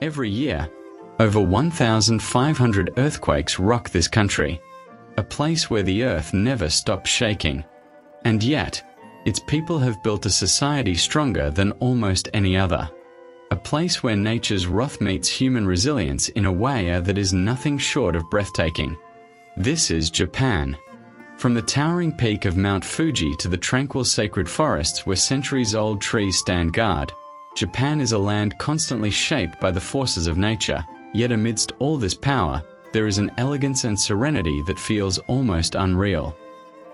Every year, over 1,500 earthquakes rock this country, a place where the earth never stops shaking. And yet, its people have built a society stronger than almost any other. A place where nature's wrath meets human resilience in a way that is nothing short of breathtaking. This is Japan. From the towering peak of Mount Fuji to the tranquil sacred forests where centuries-old trees stand guard, Japan is a land constantly shaped by the forces of nature, yet amidst all this power, there is an elegance and serenity that feels almost unreal.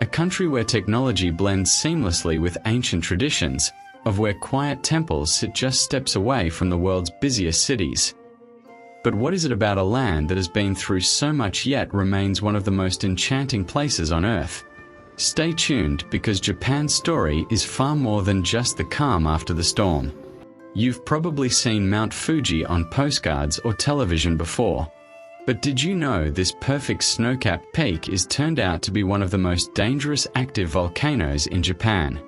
A country where technology blends seamlessly with ancient traditions, of where quiet temples sit just steps away from the world's busiest cities. But what is it about a land that has been through so much yet remains one of the most enchanting places on Earth? Stay tuned, because Japan's story is far more than just the calm after the storm. You've probably seen Mount Fuji on postcards or television before. But did you know this perfect snow-capped peak is turned out to be one of the most dangerous active volcanoes in Japan?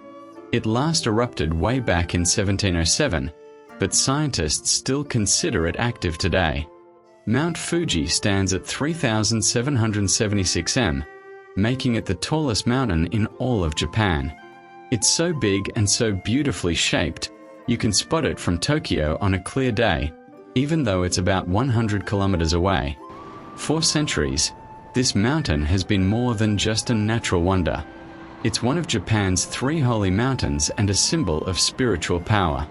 It last erupted way back in 1707, but scientists still consider it active today. Mount Fuji stands at 3,776 m, making it the tallest mountain in all of Japan. It's so big and so beautifully shaped, you can spot it from Tokyo on a clear day, even though it's about 100 kilometers away. For centuries, this mountain has been more than just a natural wonder. It's one of Japan's 3 holy mountains and a symbol of spiritual power.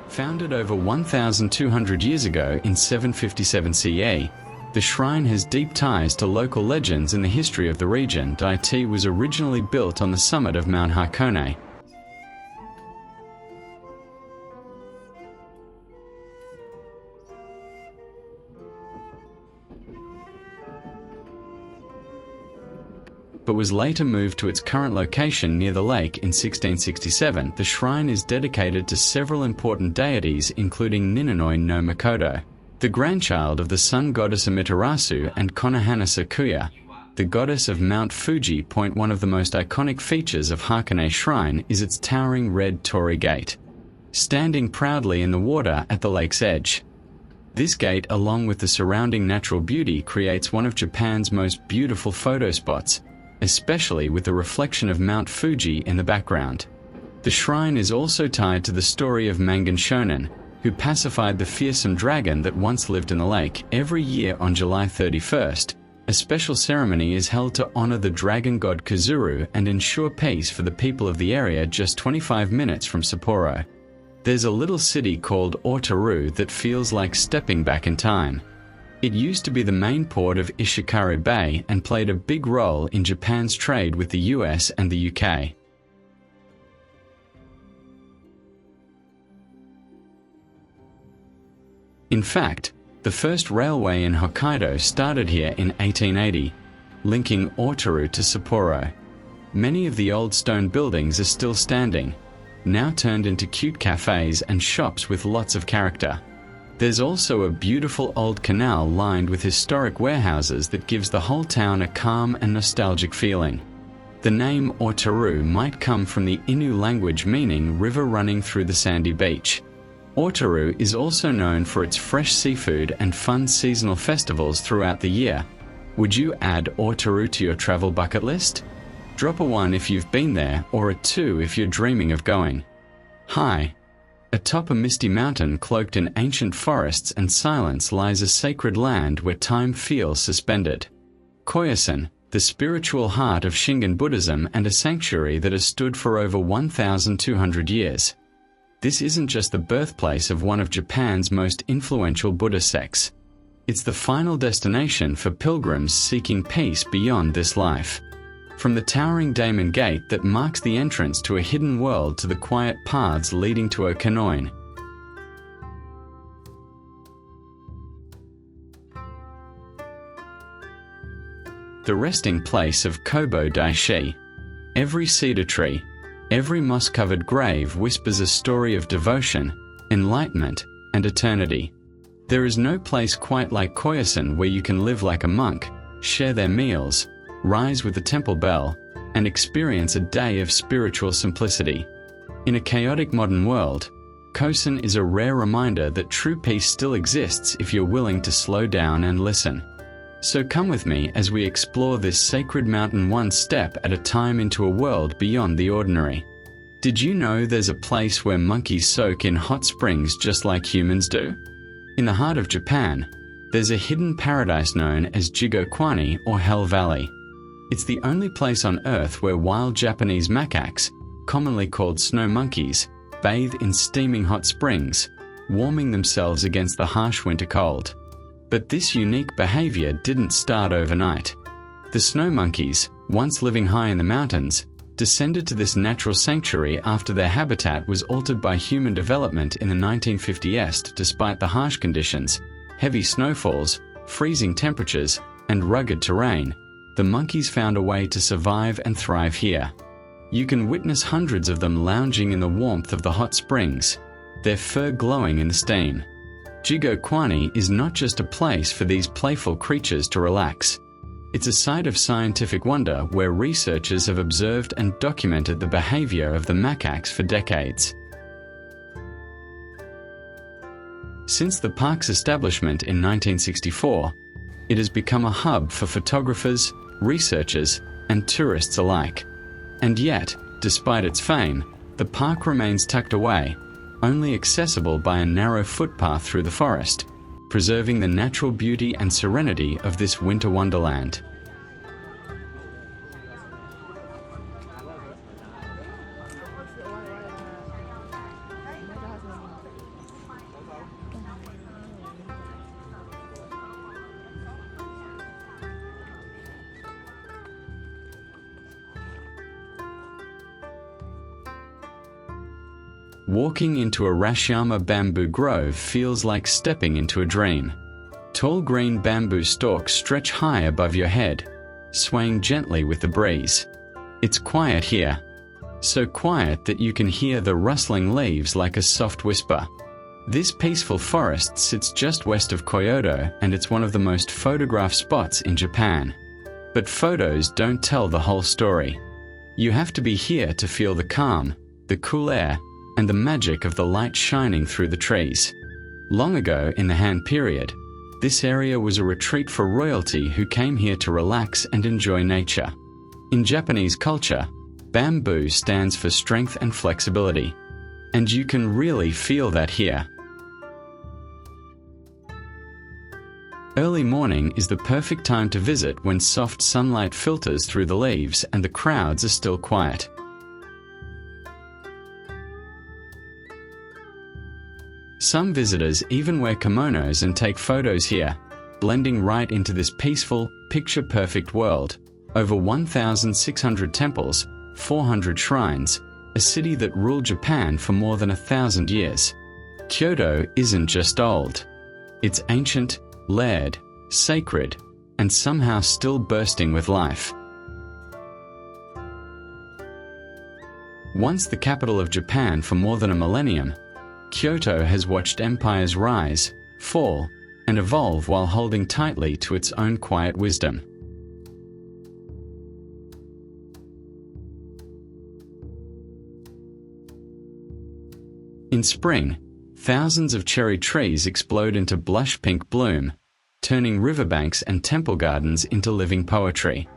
Founded over 1,200 years ago in 757 CE, the shrine has deep ties to local legends in the history of the region. It was originally built on the summit of Mount Hakone. But was later moved to its current location near the lake in 1667. The shrine is dedicated to several important deities, including Ninonoi no Makoto, the grandchild of the sun goddess Amaterasu, and Konohana Sakuya, the goddess of Mount Fuji. One of the most iconic features of Hakone Shrine is its towering red torii gate, standing proudly in the water at the lake's edge. This gate, along with the surrounding natural beauty, creates one of Japan's most beautiful photo spots, especially with the reflection of Mount Fuji in the background. The shrine is also tied to the story of Mangan Shonin, who pacified the fearsome dragon that once lived in the lake. Every year on July 31st, a special ceremony is held to honor the dragon god Kazuru and ensure peace for the people of the area just 25 minutes from Sapporo. There's a little city called Otaru that feels like stepping back in time. It used to be the main port of Ishikari Bay and played a big role in Japan's trade with the US and the UK. In fact, the first railway in Hokkaido started here in 1880, linking Otaru to Sapporo. Many of the old stone buildings are still standing, now turned into cute cafes and shops with lots of character. There's also a beautiful old canal lined with historic warehouses that gives the whole town a calm and nostalgic feeling. The name Otaru might come from the Innu language meaning river running through the sandy beach. Otaru is also known for its fresh seafood and fun seasonal festivals throughout the year. Would you add Otaru to your travel bucket list? Drop a 1 if you've been there, or a 2 if you're dreaming of going. Hi. Atop a misty mountain cloaked in ancient forests and silence lies a sacred land where time feels suspended. Koyasan, the spiritual heart of Shingon Buddhism and a sanctuary that has stood for over 1,200 years. This isn't just the birthplace of one of Japan's most influential Buddhist sects. It's the final destination for pilgrims seeking peace beyond this life. From the towering Daemon Gate that marks the entrance to a hidden world to the quiet paths leading to Okanoin. The resting place of Kobo Daishi. Every cedar tree, every moss-covered grave whispers a story of devotion, enlightenment, and eternity. There is no place quite like Koyasan where you can live like a monk, share their meals, rise with the temple bell, and experience a day of spiritual simplicity. In a chaotic modern world, Koyasan is a rare reminder that true peace still exists if you're willing to slow down and listen. So come with me as we explore this sacred mountain one step at a time into a world beyond the ordinary. Did you know there's a place where monkeys soak in hot springs just like humans do? In the heart of Japan, there's a hidden paradise known as Jigokwani or Hell Valley. It's the only place on Earth where wild Japanese macaques, commonly called snow monkeys, bathe in steaming hot springs, warming themselves against the harsh winter cold. But this unique behavior didn't start overnight. The snow monkeys, once living high in the mountains, descended to this natural sanctuary after their habitat was altered by human development in the 1950s. Despite the harsh conditions, heavy snowfalls, freezing temperatures, and rugged terrain, the monkeys found a way to survive and thrive here. You can witness hundreds of them lounging in the warmth of the hot springs, their fur glowing in the steam. Jigokwani is not just a place for these playful creatures to relax. It's a site of scientific wonder where researchers have observed and documented the behavior of the macaques for decades. Since the park's establishment in 1964, it has become a hub for photographers, researchers, and tourists alike. And yet, despite its fame, the park remains tucked away, only accessible by a narrow footpath through the forest, preserving the natural beauty and serenity of this winter wonderland. Walking into Arashiyama bamboo grove feels like stepping into a dream. Tall green bamboo stalks stretch high above your head, swaying gently with the breeze. It's quiet here, so quiet that you can hear the rustling leaves like a soft whisper. This peaceful forest sits just west of Kyoto, and it's one of the most photographed spots in Japan. But photos don't tell the whole story. You have to be here to feel the calm, the cool air, and the magic of the light shining through the trees. Long ago, in the Han period, this area was a retreat for royalty who came here to relax and enjoy nature. In Japanese culture, bamboo stands for strength and flexibility, and you can really feel that here. Early morning is the perfect time to visit when soft sunlight filters through the leaves and the crowds are still quiet. Some visitors even wear kimonos and take photos here, blending right into this peaceful, picture-perfect world. Over 1,600 temples, 400 shrines, a city that ruled Japan for more than 1,000 years. Kyoto isn't just old. It's ancient, layered, sacred, and somehow still bursting with life. Once the capital of Japan for more than a millennium, Kyoto has watched empires rise, fall, and evolve while holding tightly to its own quiet wisdom. In spring, thousands of cherry trees explode into blush pink bloom, turning riverbanks and temple gardens into living poetry.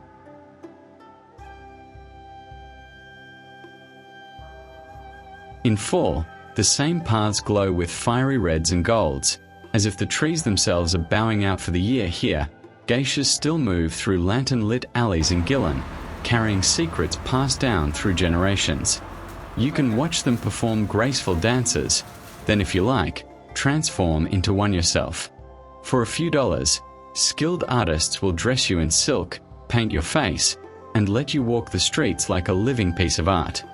In fall, the same paths glow with fiery reds and golds, as if the trees themselves are bowing out for the year here. Geishas still move through lantern-lit alleys in Gillen, carrying secrets passed down through generations. You can watch them perform graceful dances, then if you like, transform into one yourself. For a few dollars, skilled artists will dress you in silk, paint your face, and let you walk the streets like a living piece of art.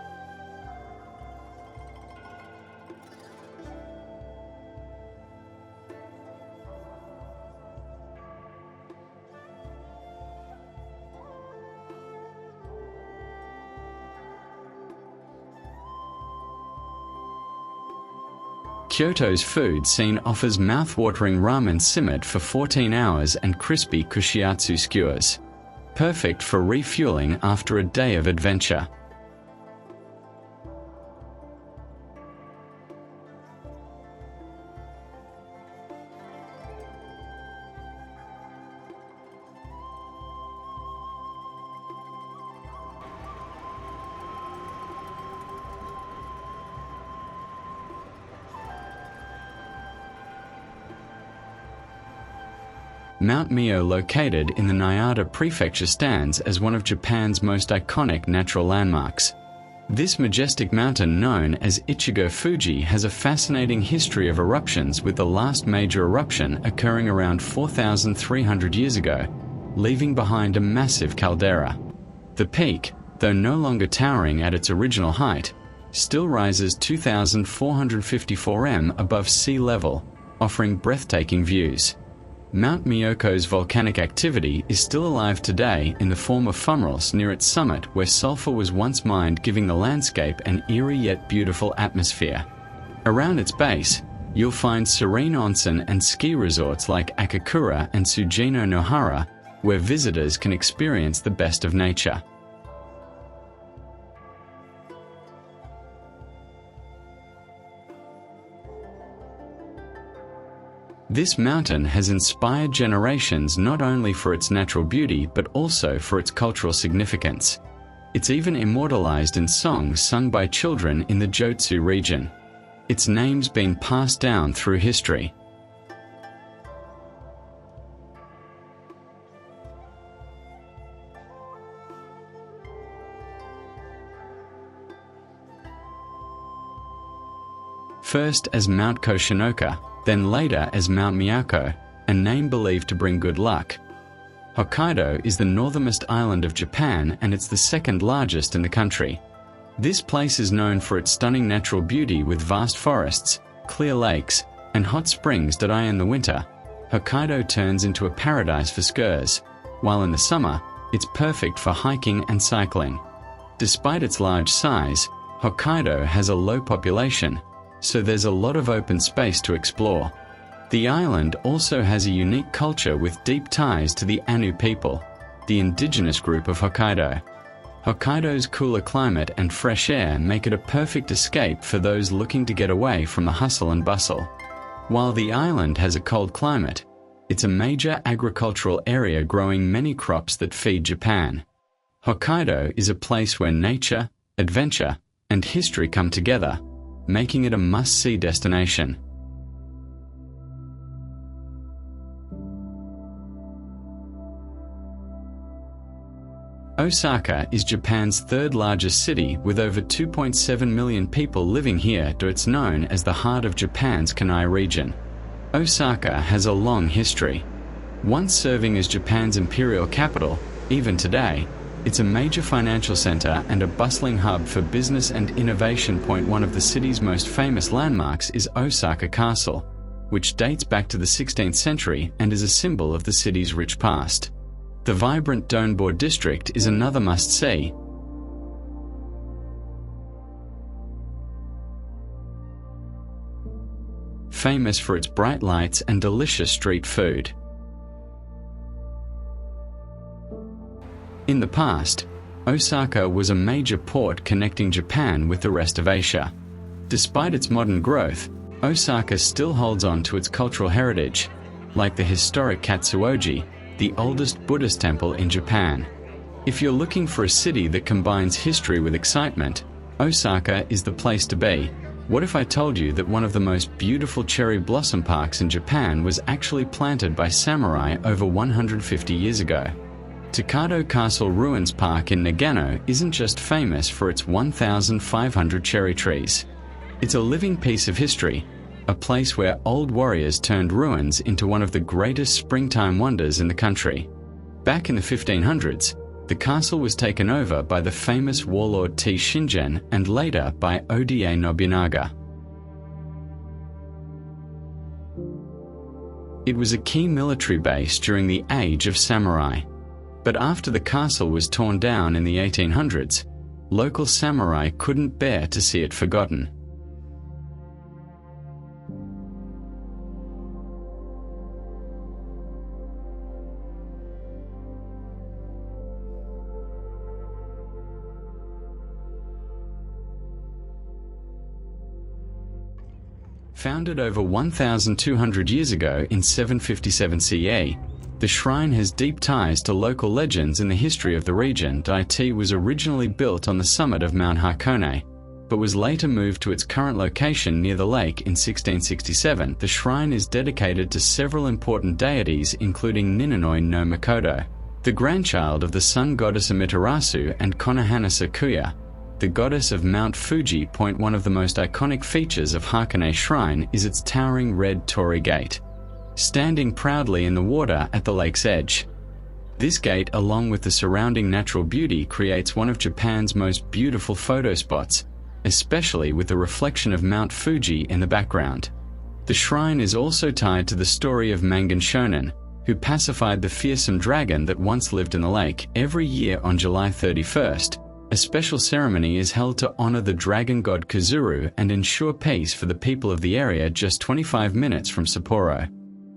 Kyoto's food scene offers mouth-watering ramen simmered for 14 hours and crispy kushiatsu skewers. Perfect for refueling after a day of adventure. Mount Mio, located in the Nara Prefecture, stands as one of Japan's most iconic natural landmarks. This majestic mountain, known as Ichigo Fuji, has a fascinating history of eruptions, with the last major eruption occurring around 4,300 years ago, leaving behind a massive caldera. The peak, though no longer towering at its original height, still rises 2,454 m above sea level, offering breathtaking views. Mount Miyoko's volcanic activity is still alive today in the form of fumaroles near its summit, where sulfur was once mined, giving the landscape an eerie yet beautiful atmosphere. Around its base, you'll find serene onsen and ski resorts like Akakura and Tsujino Nohara, where visitors can experience the best of nature. This mountain has inspired generations not only for its natural beauty but also for its cultural significance. It's even immortalized in songs sung by children in the Jotsu region. Its name's been passed down through history. First as Mount Koshinoka, then later as Mount Miyako, a name believed to bring good luck. Hokkaido is the northernmost island of Japan, and it's the second largest in the country. This place is known for its stunning natural beauty, with vast forests, clear lakes, and hot springs that in the winter, Hokkaido turns into a paradise for skiers, while in the summer, it's perfect for hiking and cycling. Despite its large size, Hokkaido has a low population, so there's a lot of open space to explore. The island also has a unique culture with deep ties to the Ainu people, the indigenous group of Hokkaido. Hokkaido's cooler climate and fresh air make it a perfect escape for those looking to get away from the hustle and bustle. While the island has a cold climate, it's a major agricultural area, growing many crops that feed Japan. Hokkaido is a place where nature, adventure, and history come together, making it a must-see destination. Osaka is Japan's third largest city, with over 2.7 million people living here. It's known as the heart of Japan's Kanai region. Osaka has a long history. Once serving as Japan's imperial capital, even today, it's a major financial center and a bustling hub for business and innovation. One of the city's most famous landmarks is Osaka Castle, which dates back to the 16th century and is a symbol of the city's rich past. The vibrant Donbor district is another must-see. Famous for its bright lights and delicious street food. In the past, Osaka was a major port connecting Japan with the rest of Asia. Despite its modern growth, Osaka still holds on to its cultural heritage, like the historic Katsuoji, the oldest Buddhist temple in Japan. If you're looking for a city that combines history with excitement, Osaka is the place to be. What if I told you that one of the most beautiful cherry blossom parks in Japan was actually planted by samurai over 150 years ago? Tokado Castle Ruins Park in Nagano isn't just famous for its 1,500 cherry trees. It's a living piece of history, a place where old warriors turned ruins into one of the greatest springtime wonders in the country. Back in the 1500s, the castle was taken over by the famous warlord T. Shingen and later by Oda Nobunaga. It was a key military base during the Age of Samurai. But after the castle was torn down in the 1800s, local samurai couldn't bear to see it forgotten. Founded over 1,200 years ago in 757 CE, the shrine has deep ties to local legends in the history of the region. It was originally built on the summit of Mount Hakone, but was later moved to its current location near the lake in 1667. The shrine is dedicated to several important deities, including Ninonoi no Mikoto, the grandchild of the sun goddess Amaterasu, and Konohana Sakuya, the goddess of Mount Fuji. One of the most iconic features of Hakone Shrine is its towering red torii gate, standing proudly in the water at the lake's edge. This gate, along with the surrounding natural beauty, creates one of Japan's most beautiful photo spots, especially with the reflection of Mount Fuji in the background. The shrine is also tied to the story of Mangan Shonin, who pacified the fearsome dragon that once lived in the lake. Every year on July 31st, a special ceremony is held to honor the dragon god Kazuru and ensure peace for the people of the area. Just 25 minutes from Sapporo,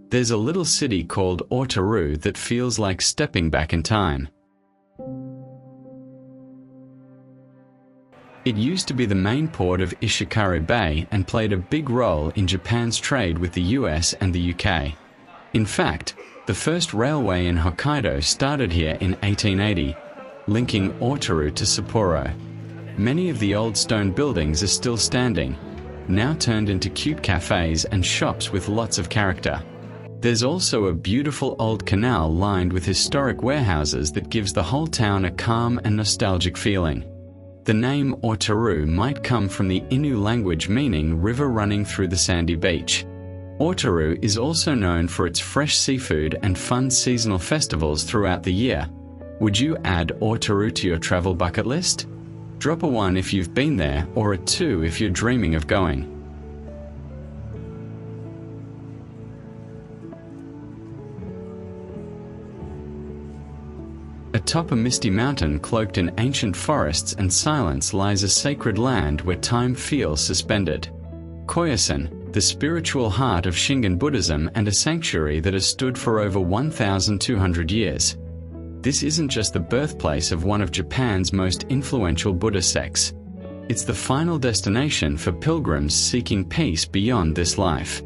there's a little city called Otaru that feels like stepping back in time. It used to be the main port of Ishikari Bay and played a big role in Japan's trade with the US and the UK. In fact, the first railway in Hokkaido started here in 1880, linking Otaru to Sapporo. Many of the old stone buildings are still standing, now turned into cute cafes and shops with lots of character. There's also a beautiful old canal lined with historic warehouses that gives the whole town a calm and nostalgic feeling. The name Otaru might come from the Innu language meaning river running through the sandy beach. Otaru is also known for its fresh seafood and fun seasonal festivals throughout the year. Would you add Otaru to your travel bucket list? Drop a 1 if you've been there, or a 2 if you're dreaming of going. Atop a misty mountain cloaked in ancient forests and silence lies a sacred land where time feels suspended. Koyasan, the spiritual heart of Shingon Buddhism and a sanctuary that has stood for over 1,200 years. This isn't just the birthplace of one of Japan's most influential Buddhist sects. It's the final destination for pilgrims seeking peace beyond this life.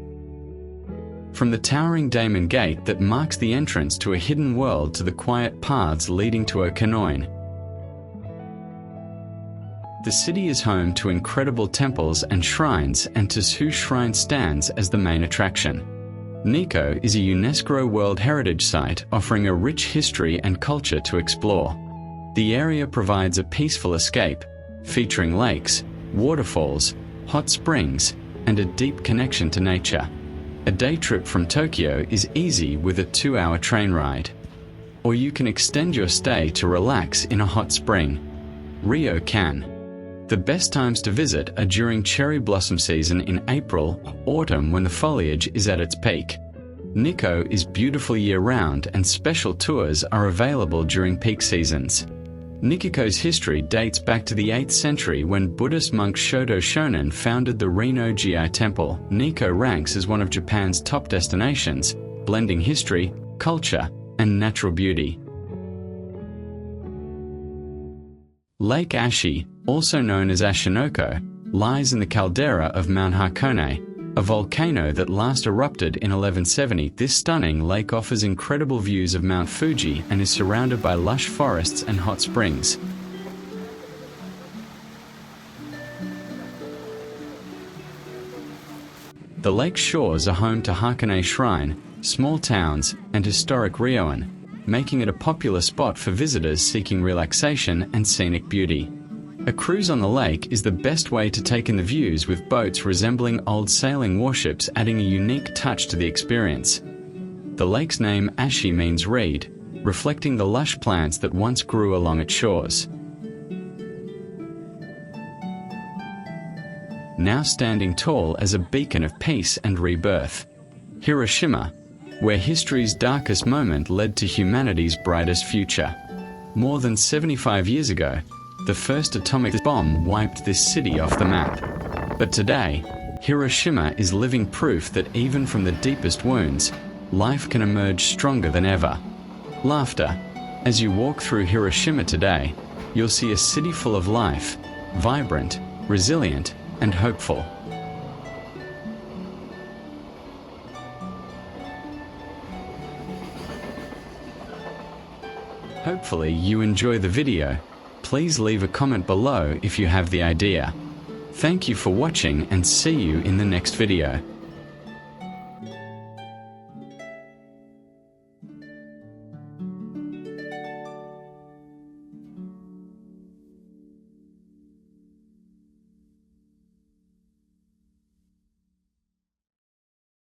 From the towering Daemon Gate that marks the entrance to a hidden world to the quiet paths leading to Okanoin, the city is home to incredible temples and shrines, and Tsuhu Shrine stands as the main attraction. Nikko is a UNESCO World Heritage Site offering a rich history and culture to explore. The area provides a peaceful escape, featuring lakes, waterfalls, hot springs, and a deep connection to nature. A day trip from Tokyo is easy with a 2-hour train ride. Or you can extend your stay to relax in a hot spring. Ryokan. The best times to visit are during cherry blossom season in April, autumn when the foliage is at its peak. Nikko is beautiful year-round and special tours are available during peak seasons. Nikko's history dates back to the 8th century when Buddhist monk Shodo Shonin founded the Rinno-ji Temple. Nikko ranks as one of Japan's top destinations, blending history, culture, and natural beauty. Lake Ashi, also known as Ashinoko, lies in the caldera of Mount Hakone, a volcano that last erupted in 1170. This stunning lake offers incredible views of Mount Fuji and is surrounded by lush forests and hot springs. The lake's shores are home to Hakone Shrine, small towns, and historic ryoan, making it a popular spot for visitors seeking relaxation and scenic beauty. A cruise on the lake is the best way to take in the views, with boats resembling old sailing warships adding a unique touch to the experience. The lake's name Ashi means reed, reflecting the lush plants that once grew along its shores. Now standing tall as a beacon of peace and rebirth. Hiroshima, where history's darkest moment led to humanity's brightest future. More than 75 years ago, the first atomic bomb wiped this city off the map. But today, Hiroshima is living proof that even from the deepest wounds, life can emerge stronger than ever. Laughter. As you walk through Hiroshima today, you'll see a city full of life, vibrant, resilient, and hopeful. Hopefully you enjoy the video. Please leave a comment below if you have the idea. Thank you for watching and see you in the next video.